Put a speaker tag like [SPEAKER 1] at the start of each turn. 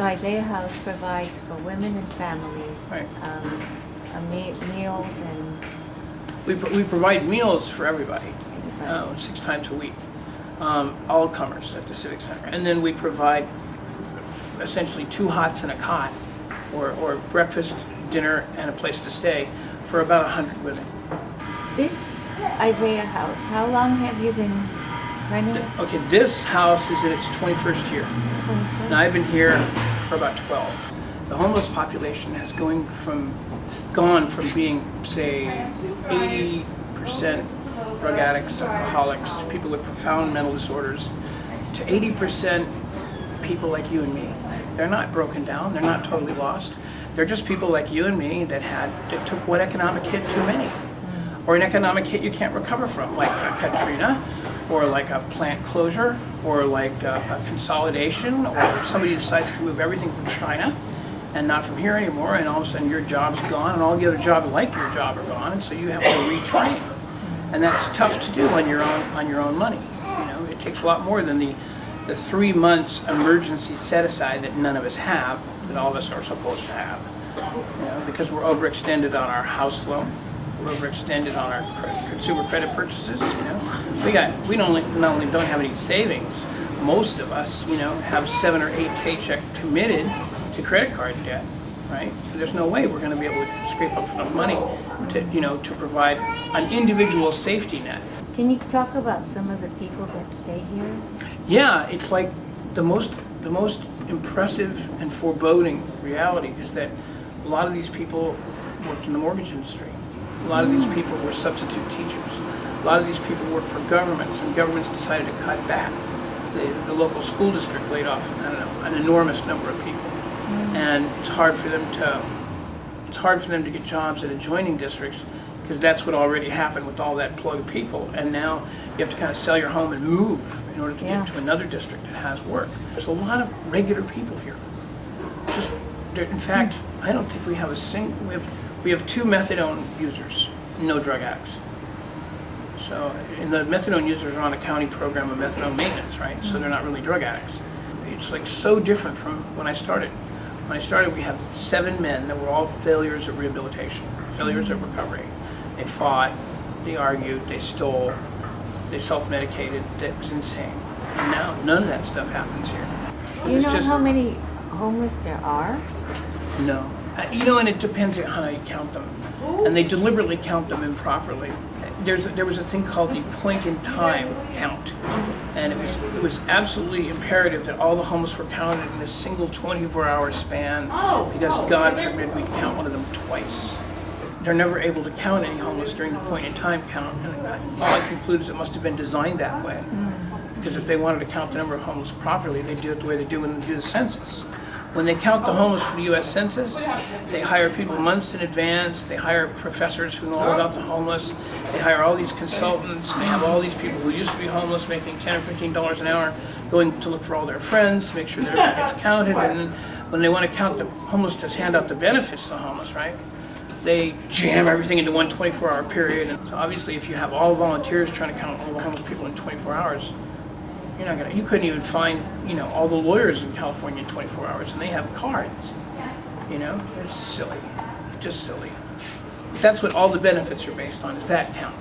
[SPEAKER 1] So Isaiah House provides for women and families
[SPEAKER 2] Right.
[SPEAKER 1] meals and
[SPEAKER 2] We provide meals for everybody,
[SPEAKER 1] everybody.
[SPEAKER 2] 6 times a week, all comers at the Civic Center. And then we provide essentially 2 hots and a cot, or breakfast, dinner, and a place to stay for about 100 women.
[SPEAKER 1] This Isaiah House, how long have you been running it?
[SPEAKER 2] Okay, this house is in its 21st year.
[SPEAKER 1] 24?
[SPEAKER 2] And I've been here for about 12. The homeless population has gone from being, say, 80% drug addicts, alcoholics, people with profound mental disorders, to 80% people like you and me. They're not broken down, they're not totally lost. They're just people like you and me that took one economic hit too many. Or an economic hit you can't recover from, like a Katrina, or like a plant closure, or like a consolidation, or somebody decides to move everything from China and not from here anymore, and all of a sudden your job's gone, and all the other jobs like your job are gone, and so you have to retrain. And that's tough to do on your own money. You know, it takes a lot more than the 3 months emergency set aside that none of us have, that all of us are supposed to have. You know, because we're overextended on our house loan, we're overextended on our consumer credit purchases. You know, we not only don't have any savings. Most of us, you know, have 7 or 8 paychecks committed to credit card debt, right? So there's no way we're going to be able to scrape up enough money to, you know, to provide an individual safety net.
[SPEAKER 1] Can you talk about some of the people that stay here?
[SPEAKER 2] Yeah, it's like the most impressive and foreboding reality is that a lot of these people worked in the mortgage industry. A lot of these people were substitute teachers. A lot of these people worked for governments, and governments decided to cut back. The local school district laid off, I don't know, an enormous number of people. And it's hard for them to get jobs at adjoining districts, because that's what already happened with all that plug of people. And now you have to kind of sell your home and move in order to get to another district that has work. There's a lot of regular people here. In fact, I don't think we have a single. We have 2 methadone users, no drug addicts. So, and the methadone users are on a county program of methadone maintenance, right? So they're not really drug addicts. It's like so different from when I started. When I started, we had 7 men that were all failures at rehabilitation, failures at recovery. They fought, they argued, they stole, they self-medicated. That was insane. And now none of that stuff happens here.
[SPEAKER 1] Do you know how many homeless there are?
[SPEAKER 2] No. You know, and it depends on how you count them. And they deliberately count them improperly. There was a thing called the point-in-time count. And it was absolutely imperative that all the homeless were counted in a single 24-hour span, because God forbid we count one of them twice. They're never able to count any homeless during the point-in-time count. And all I conclude is it must have been designed that way. Because if they wanted to count the number of homeless properly, they'd do it the way they do when they do the census. When they count the homeless for the U.S. Census, they hire people months in advance, they hire professors who know all about the homeless, they hire all these consultants, they have all these people who used to be homeless making $10 or $15 an hour going to look for all their friends to make sure that everyone gets counted. And then when they want to count the homeless to hand out the benefits to the homeless, right, they jam everything into one 24-hour period. And so obviously if you have all volunteers trying to count all the homeless people in 24 hours, you couldn't even find, you know, all the lawyers in California in 24 hours, and they have cards. You know, it's silly, just silly. That's what all the benefits are based on, is that count.